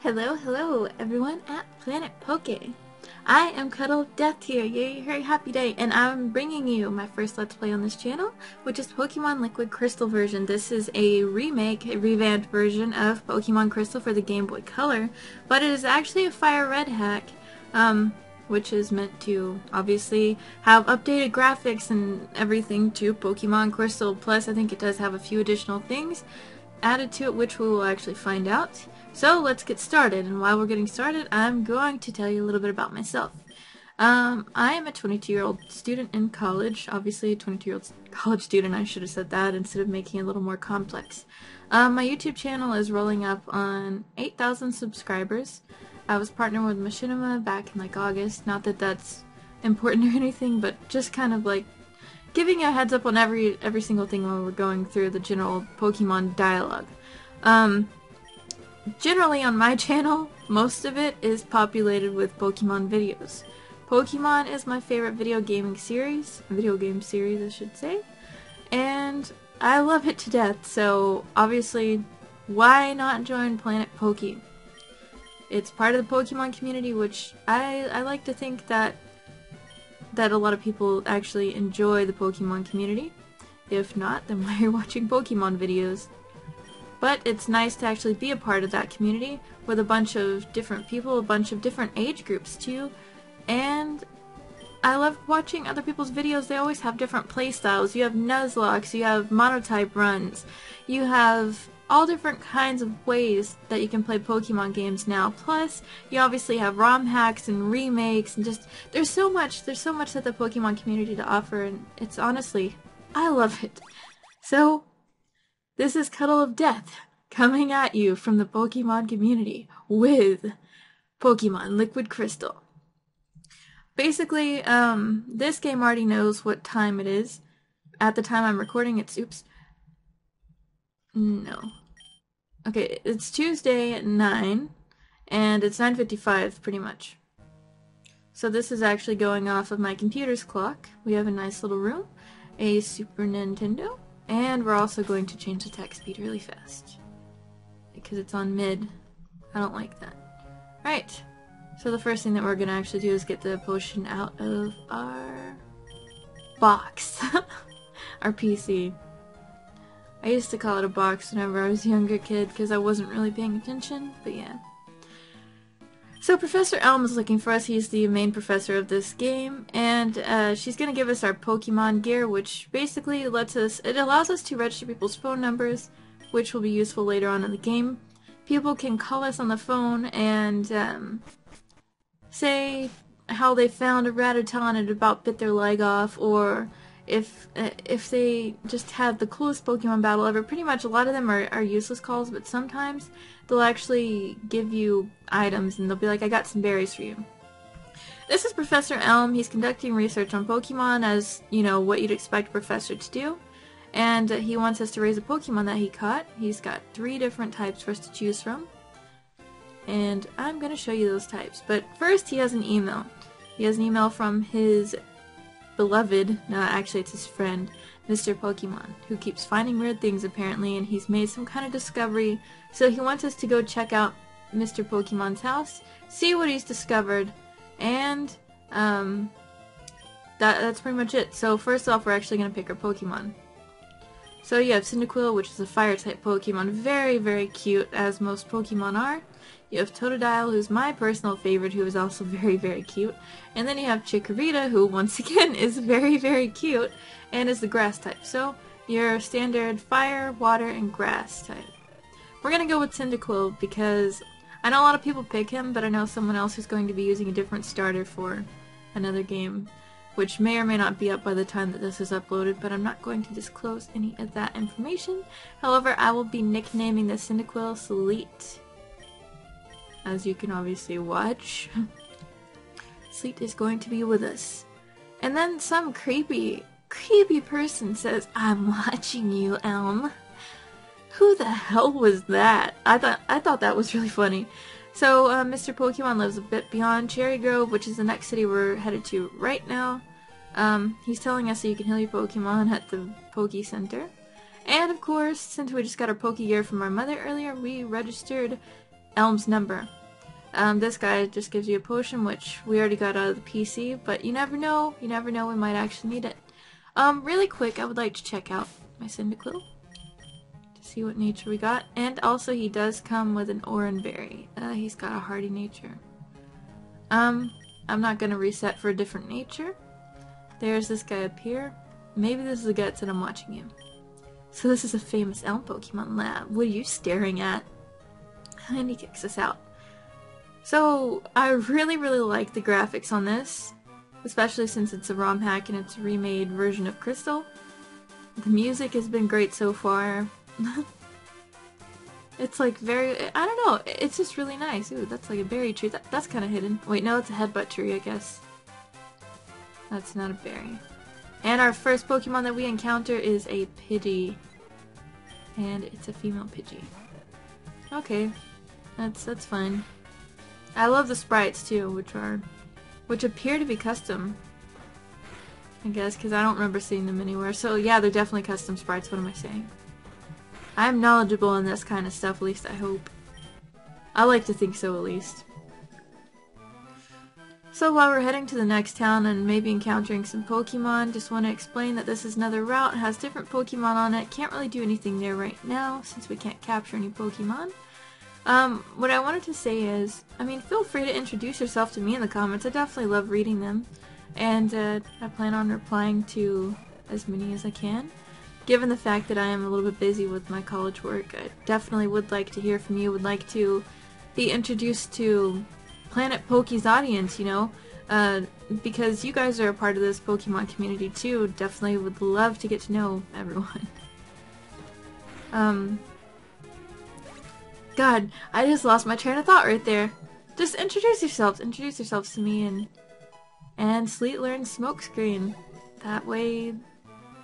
Hello everyone at Planet Poke. I am CuddleofDeath here, yay, very happy day, and I'm bringing you my first Let's Play on this channel, which is Pokemon Liquid Crystal version. This is a remake, a revamped version of Pokemon Crystal for the Game Boy Color, but it is actually a Fire Red hack, which is meant to obviously have updated graphics and everything to Pokemon Crystal, plus I think it does have a few additional things added to it, which we will actually find out. So let's get started, and while we're getting started, I'm going to tell you a little bit about myself. I am a 22-year-old student in college, obviously a 22-year-old college student. I should have said that instead of making it a little more complex. My YouTube channel is rolling up on 8,000 subscribers. I was partnered with Machinima back in like August, not that that's important or anything, but just kind of like giving you a heads up on every single thing while we're going through the general Pokemon dialogue. Generally on my channel, most of it is populated with Pokemon videos. Pokemon is my favorite video game series I should say, and I love it to death, so obviously why not join Planet Poke? It's part of the Pokemon community, which I like to think that a lot of people actually enjoy the Pokemon community. If not, then why are you watching Pokemon videos? But it's nice to actually be a part of that community with a bunch of different people, a bunch of different age groups too, and I love watching other people's videos. They always have different playstyles. You have Nuzlocke, you have monotype runs, you have all different kinds of ways that you can play Pokemon games now. Plus, you obviously have ROM hacks and remakes, and just there's so much that the Pokemon community to offer, and it's honestly, I love it. So this is CuddleofDeath coming at you from the Pokemon community with Pokemon Liquid Crystal. Basically, this game already knows what time it is. At the time I'm recording, it's Okay, it's Tuesday at 9, and it's 9:55 pretty much. So this is actually going off of my computer's clock. We have a nice little room, a Super Nintendo, and we're also going to change the text speed really fast because it's on mid. I don't like that. Right, so the first thing that we're going to actually do is get the potion out of our box, our PC. I used to call it a box whenever I was a younger kid because I wasn't really paying attention, but yeah. So Professor Elm is looking for us. He's the main professor of this game, and she's going to give us our Pokemon gear, which basically allows us to register people's phone numbers, which will be useful later on in the game. People can call us on the phone and say how they found a Rattata and it about bit their leg off, or if they just had the coolest Pokemon battle ever. Pretty much a lot of them are useless calls, but sometimes they'll actually give you items and they'll be like, I got some berries for you. This is Professor Elm. He's conducting research on Pokemon, as you know, what you'd expect a professor to do, and he wants us to raise a Pokemon that he caught. He's got 3 different types for us to choose from, and I'm going to show you those types. But first, he has an email. He has an email from his beloved, no, actually it's his friend, Mr. Pokemon, who keeps finding weird things apparently, and he's made some kind of discovery, so he wants us to go check out Mr. Pokemon's house, see what he's discovered, and that's pretty much it. So first off, we're actually going to pick our Pokemon. So you have Cyndaquil, which is a fire-type Pokemon, very, very cute, as most Pokemon are. You have Totodile, who's my personal favorite, who is also very, very cute. And then you have Chikorita, who once again is very, very cute, and is the grass type. So your standard fire, water, and grass type. We're going to go with Cyndaquil because I know a lot of people pick him, but I know someone else who's going to be using a different starter for another game, which may or may not be up by the time that this is uploaded, but I'm not going to disclose any of that information. However, I will be nicknaming the Cyndaquil Sleet, as you can obviously watch. Sleet is going to be with us. And then some creepy person says, I'm watching you, Elm. Who the hell was that? I thought that was really funny. So Mr. Pokemon lives a bit beyond Cherry Grove, which is the next city we're headed to right now. He's telling us that you can heal your Pokemon at the Poke Center. And of course, since we just got our Poke gear from our mother earlier, we registered Elm's number. This guy just gives you a potion, which we already got out of the PC, but you never know, we might actually need it. Really quick, I would like to check out my Cyndaquil to see what nature we got, and also he does come with an Oranberry. He's got a hardy nature. I'm not gonna reset for a different nature. There's this guy up here. Maybe this is the guts that I'm watching him. So this is a famous Elm Pokemon lab. What are you staring at? And he kicks us out. So I really like the graphics on this, especially since it's a ROM hack and it's a remade version of Crystal. The music has been great so far. It's like very, I don't know, it's just really nice. Ooh, that's like a berry tree. That's kind of hidden. Wait, no, it's a headbutt tree, I guess. That's not a berry. And our first Pokemon that we encounter is a Pidgey. And it's a female Pidgey. Okay, that's fine. I love the sprites too, which appear to be custom. I guess, because I don't remember seeing them anywhere. So yeah, they're definitely custom sprites. What am I saying? I'm knowledgeable in this kind of stuff, at least I hope. I like to think so, at least. So while we're heading to the next town and maybe encountering some Pokemon, just want to explain that this is another route. It has different Pokemon on it. Can't really do anything there right now, since we can't capture any Pokemon. What I wanted to say is, I mean, feel free to introduce yourself to me in the comments. I definitely love reading them. And I plan on replying to as many as I can. Given the fact that I am a little bit busy with my college work, I definitely would like to hear from you, would like to be introduced to Planet Poke's audience, you know, because you guys are a part of this Pokemon community too. Definitely would love to get to know everyone. God, I just lost my train of thought right there. Just introduce yourselves to me, and Sleet learns Smokescreen. That way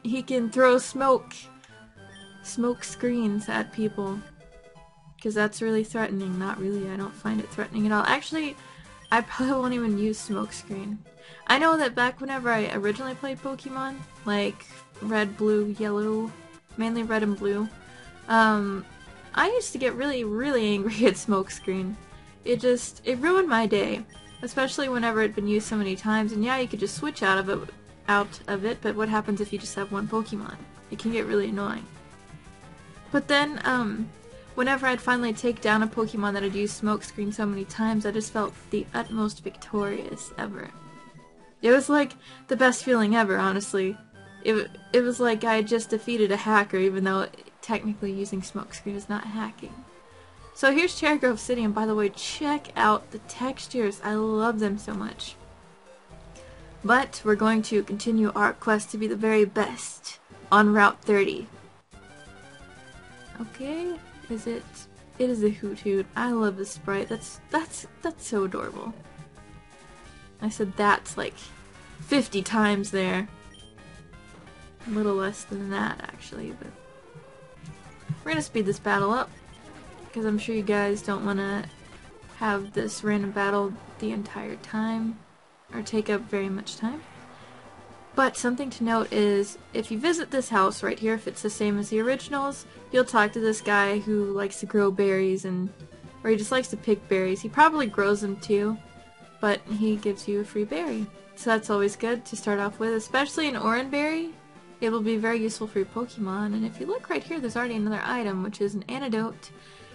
he can throw smoke screens at people, because that's really threatening. Not really, I don't find it threatening at all. Actually, I probably won't even use Smokescreen. I know that back whenever I originally played Pokemon, like red, blue, yellow, mainly red and blue, I used to get really angry at Smokescreen. It ruined my day, especially whenever it'd been used so many times. And yeah, you could just switch out of it, but what happens if you just have one Pokemon? It can get really annoying. But then, whenever I'd finally take down a Pokemon that had used Smokescreen so many times, I just felt the utmost victorious ever. It was like the best feeling ever, honestly. It was like I had just defeated a hacker, even though technically using Smokescreen is not hacking. So here's Cherry Grove City, and by the way, check out the textures. I love them so much. But we're going to continue our quest to be the very best on Route 30. Okay, it is a Hoot Hoot. I love this sprite. That's so adorable. I said that's like 50 times there. A little less than that actually, but we're gonna speed this battle up, because I'm sure you guys don't want to have this random battle the entire time, or take up very much time. But something to note is, if you visit this house right here, if it's the same as the originals, you'll talk to this guy who likes to grow berries, or he just likes to pick berries. He probably grows them too, but he gives you a free berry. So that's always good to start off with, especially an Oranberry. It will be very useful for your Pokemon, and if you look right here, there's already another item, which is an antidote,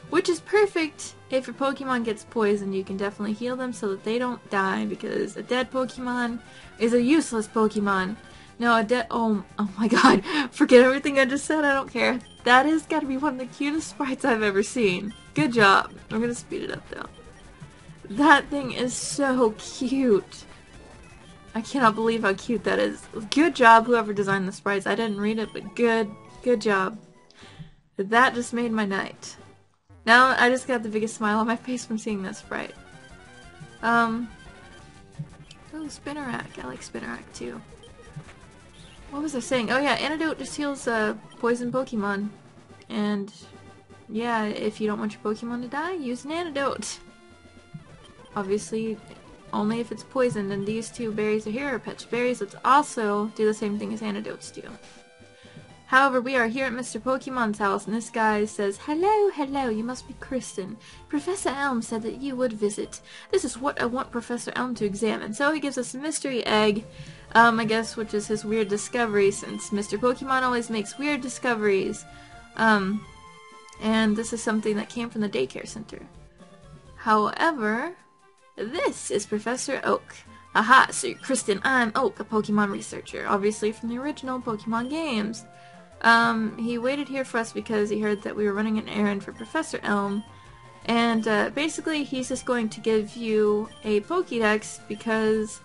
which is perfect if your Pokemon gets poisoned. You can definitely heal them so that they don't die, because a dead Pokemon is a useless Pokemon. No, oh my god, forget everything I just said, I don't care. That has got to be one of the cutest sprites I've ever seen. Good job. I'm gonna speed it up though. That thing is so cute. I cannot believe how cute that is. Good job, whoever designed the sprites. I didn't read it, but good job. That just made my night. Now I just got the biggest smile on my face from seeing that sprite. Oh, Spinarak. I like Spinarak too. What was I saying? Oh yeah, antidote just heals poison Pokemon. And yeah, if you don't want your Pokemon to die, use an antidote. Obviously, only if it's poisoned, and these two berries are here are Petch berries, which also do the same thing as antidotes do. However, we are here at Mr. Pokemon's house, and this guy says, "Hello, hello, you must be Kristen. Professor Elm said that you would visit. This is what I want Professor Elm to examine." So he gives us a mystery egg, I guess, which is his weird discovery, since Mr. Pokemon always makes weird discoveries. And this is something that came from the daycare center. However, this is Professor Oak. Aha, so you're Kristen, I'm Oak, a Pokemon researcher, obviously from the original Pokemon games. He waited here for us because he heard that we were running an errand for Professor Elm, and basically he's just going to give you a Pokédex because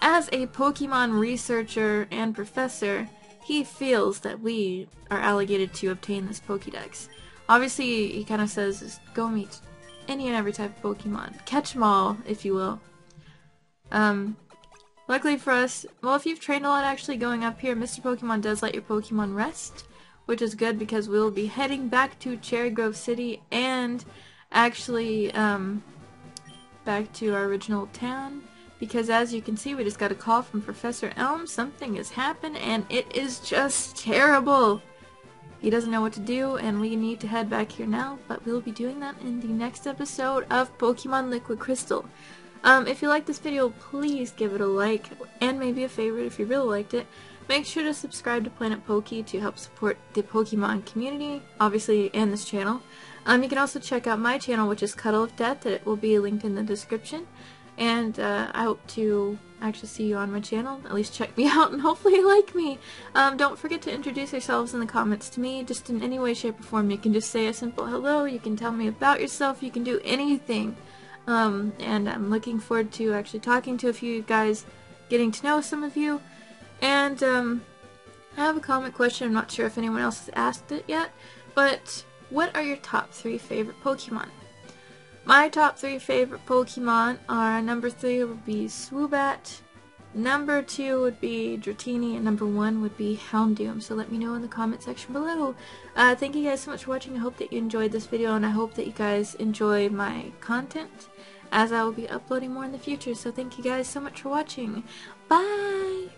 as a Pokemon researcher and professor, he feels that we are obligated to obtain this Pokédex. Obviously, he kind of says, just go meet any and every type of Pokemon. Catch them all, if you will. Luckily for us, well, if you've trained a lot actually going up here, Mr. Pokemon does let your Pokemon rest, which is good because we'll be heading back to Cherry Grove City and actually back to our original town, because as you can see, we just got a call from Professor Elm. Something has happened and it is just terrible. He doesn't know what to do and we need to head back here now, but we'll be doing that in the next episode of Pokemon Liquid Crystal. If you like this video, please give it a like and maybe a favorite if you really liked it. Make sure to subscribe to Planet Poke to help support the Pokemon community, obviously, and this channel. You can also check out my channel, which is CuddleofDeath. It will be linked in the description. And I hope to actually see you on my channel. At least check me out and hopefully like me. Don't forget to introduce yourselves in the comments to me, just in any way, shape, or form. You can just say a simple hello. You can tell me about yourself. You can do anything. And I'm looking forward to actually talking to a few of you guys, getting to know some of you. And I have a comment question. I'm not sure if anyone else has asked it yet, but what are your top 3 favorite Pokemon? My top 3 favorite Pokemon are, number 3 would be Swoobat, number 2 would be Dratini, and number 1 would be Houndoom. So let me know in the comment section below. Thank you guys so much for watching. I hope that you enjoyed this video, and I hope that you guys enjoy my content, as I will be uploading more in the future. So thank you guys so much for watching. Bye!